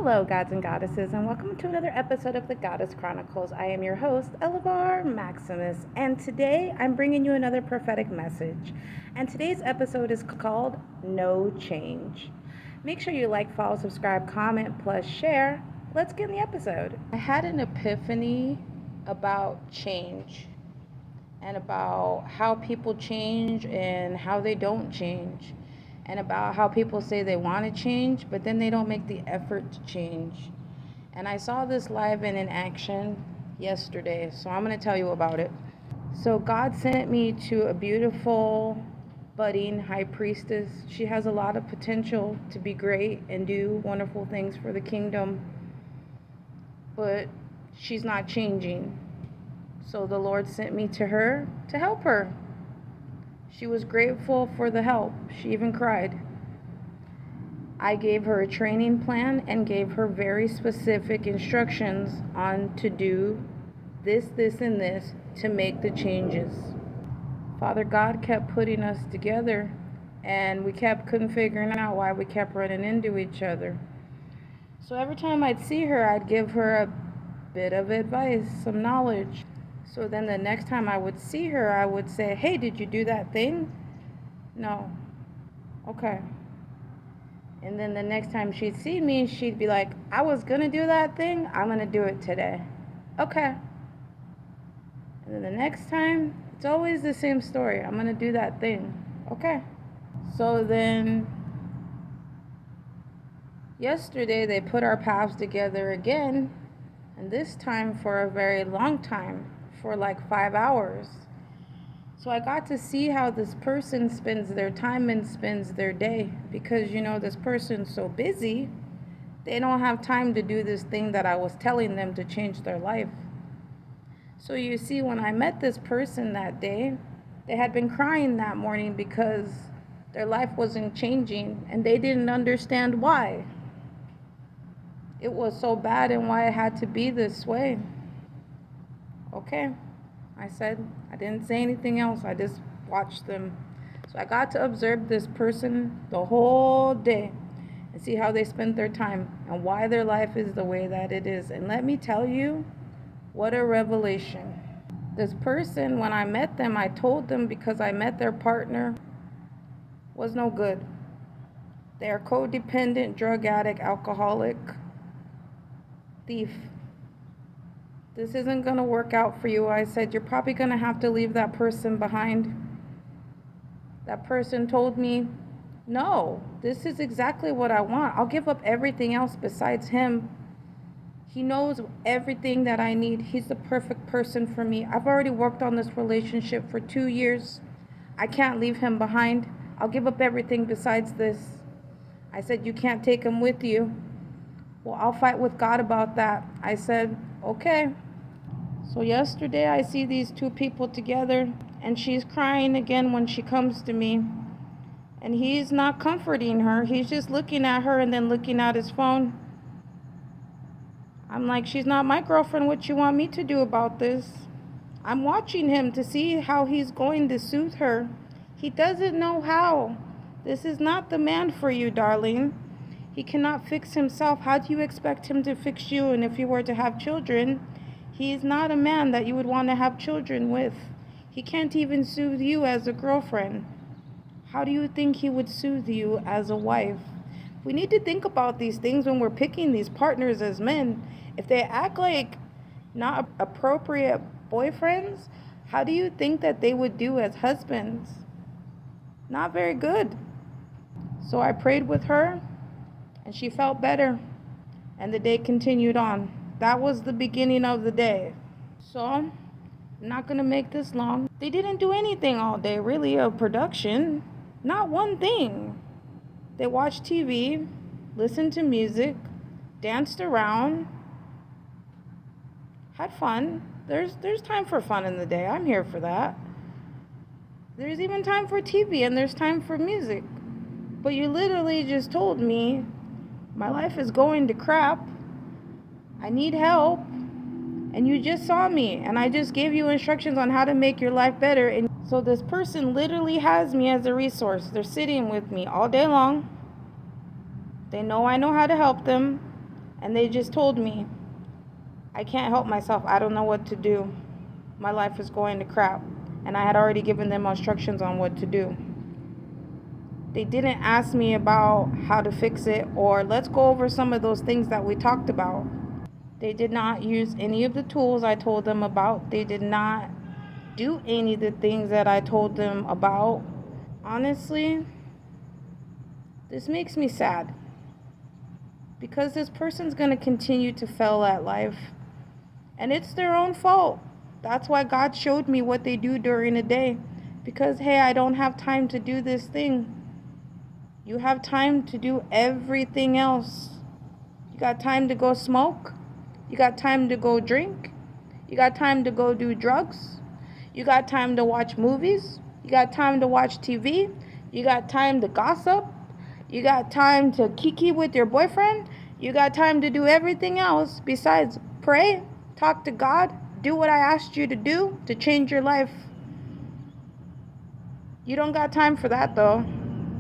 Hello, gods and goddesses, and welcome to another episode of the Goddess Chronicles. I am your host, Elevar.Maximus, and today I'm bringing you another prophetic message. And today's episode is called No Change. Make sure you like, follow, subscribe, comment, plus share. Let's get in the episode. I had an epiphany about change and about how people change and how they don't change, and about how people say they want to change, but then they don't make the effort to change. And I saw this live and in action yesterday, so I'm going to tell you about it. So God sent me to a beautiful, budding high priestess. She has a lot of potential to be great and do wonderful things for the kingdom, but she's not changing. So the Lord sent me to her to help her. She was grateful for the help. She even cried. I gave her a training plan and gave her very specific instructions on to do this, and this to make the changes. Father God kept putting us together, and we couldn't figuring out why we kept running into each other. So every time I'd see her, I'd give her a bit of advice, some knowledge. So then the next time I would see her, I would say, hey, did you do that thing? No. Okay. And then the next time she'd see me, she'd be like, I was going to do that thing. I'm going to do it today. Okay. And then the next time, it's always the same story. I'm going to do that thing. Okay. So then yesterday they put our paths together again, and this time for a very long time. For like 5 hours. So I got to see how this person spends their time and spends their day, because this person's so busy, they don't have time to do this thing that I was telling them to change their life. So you see, when I met this person that day, they had been crying that morning because their life wasn't changing and they didn't understand why it was so bad and why it had to be this way. Okay, I said. I didn't say anything else. I just watched them. So I got to observe this person the whole day and see how they spent their time and why their life is the way that it is. And let me tell you, what a revelation. This person, when I met them, I told them because I met their partner, was no good. They are codependent, drug addict, alcoholic, thief. This isn't going to work out for you. I said, you're probably going to have to leave that person behind. That person told me, no, this is exactly what I want. I'll give up everything else besides him. He knows everything that I need. He's the perfect person for me. I've already worked on this relationship for 2 years. I can't leave him behind. I'll give up everything besides this. I said, you can't take him with you. Well, I'll fight with God about that. I said, okay. So yesterday I see these two people together, and she's crying again when she comes to me. And he's not comforting her. He's just looking at her and then looking at his phone. I'm like, she's not my girlfriend. What you want me to do about this? I'm watching him to see how he's going to soothe her. He doesn't know how. This is not the man for you, darling. He cannot fix himself. How do you expect him to fix you? And if you were to have children, he is not a man that you would want to have children with. He can't even soothe you as a girlfriend. How do you think he would soothe you as a wife? We need to think about these things when we're picking these partners as men. If they act like not appropriate boyfriends, how do you think that they would do as husbands? Not very good. So I prayed with her, and she felt better, and the day continued on. That was the beginning of the day. So I'm not going to make this long. They didn't do anything all day, really, of production. Not one thing. They watched TV, listened to music, danced around, had fun. There's time for fun in the day. I'm here for that. There's even time for TV, and there's time for music. But you literally just told me my life is going to crap. I need help. And you just saw me. And I just gave you instructions on how to make your life better. And so this person literally has me as a resource. They're sitting with me all day long. They know I know how to help them. And they just told me, I can't help myself. I don't know what to do. My life is going to crap. And I had already given them instructions on what to do. They didn't ask me about how to fix it or let's go over some of those things that we talked about. They did not use any of the tools I told them about. They did not do any of the things that I told them about. Honestly, this makes me sad because this person's going to continue to fail at life, and it's their own fault. That's why God showed me what they do during the day, because hey, I don't have time to do this thing. You have time to do everything else. You got time to go smoke. You got time to go drink. You got time to go do drugs. You got time to watch movies. You got time to watch TV. You got time to gossip. You got time to kiki with your boyfriend. You got time to do everything else besides pray, talk to God, do what I asked you to do to change your life. You don't got time for that though.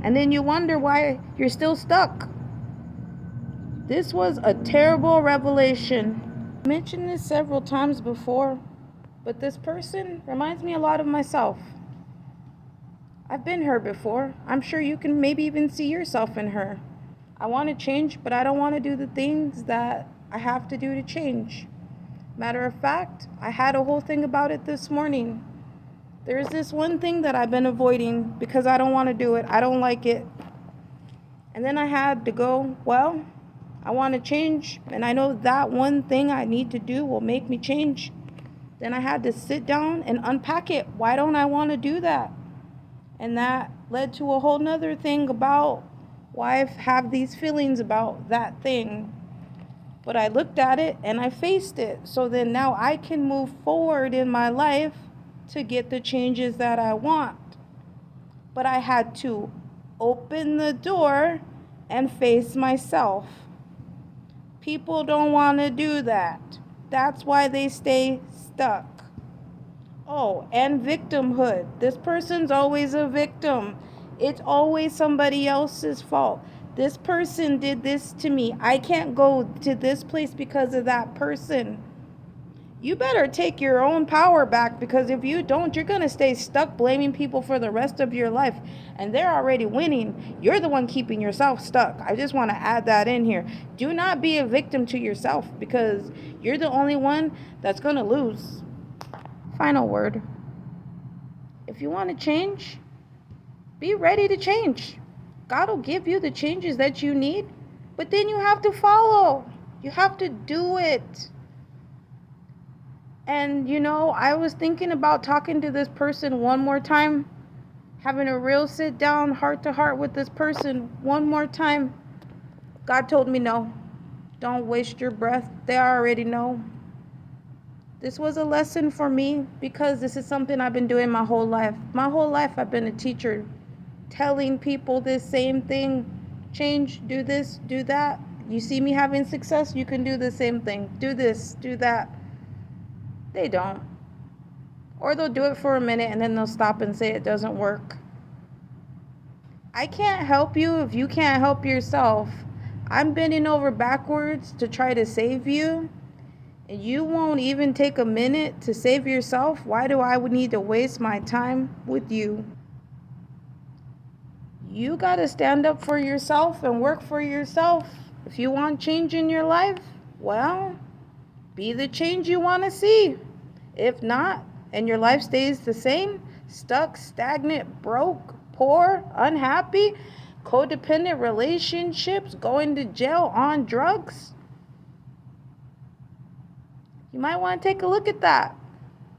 And then you wonder why you're still stuck. This was a terrible revelation. I mentioned this several times before, but this person reminds me a lot of myself. I've been her before. I'm sure you can maybe even see yourself in her. I want to change, but I don't want to do the things that I have to do to change. Matter of fact, I had a whole thing about it this morning. There's this one thing that I've been avoiding because I don't want to do it. I don't like it. And then I had to go, well, I want to change, and I know that one thing I need to do will make me change. Then I had to sit down and unpack it. Why don't I want to do that? And that led to a whole nother thing about why I have these feelings about that thing. But I looked at it and I faced it. So then now I can move forward in my life to get the changes that I want. But I had to open the door and face myself. People don't want to do that. That's why they stay stuck. Oh, and victimhood. This person's always a victim. It's always somebody else's fault. This person did this to me. I can't go to this place because of that person. You better take your own power back, because if you don't, you're going to stay stuck blaming people for the rest of your life. And they're already winning. You're the one keeping yourself stuck. I just want to add that in here. Do not be a victim to yourself, because you're the only one that's going to lose. Final word. If you want to change, be ready to change. God will give you the changes that you need, but then you have to follow. You have to do it. And I was thinking about talking to this person one more time, having a real sit down, heart to heart with this person one more time. God told me no. Don't waste your breath. They already know. This was a lesson for me because this is something I've been doing my whole life. My whole life I've been a teacher, telling people this same thing. Change, do this, do that. You see me having success, you can do the same thing. Do this, do that. They don't. Or they'll do it for a minute and then they'll stop and say it doesn't work. I can't help you if you can't help yourself. I'm bending over backwards to try to save you, and you won't even take a minute to save yourself. Why do I would need to waste my time with you? You got to stand up for yourself and work for yourself. If you want change in your life, well, be the change you want to see. If not, and your life stays the same, stuck, stagnant, broke, poor, unhappy, codependent relationships, going to jail, on drugs, you might want to take a look at that.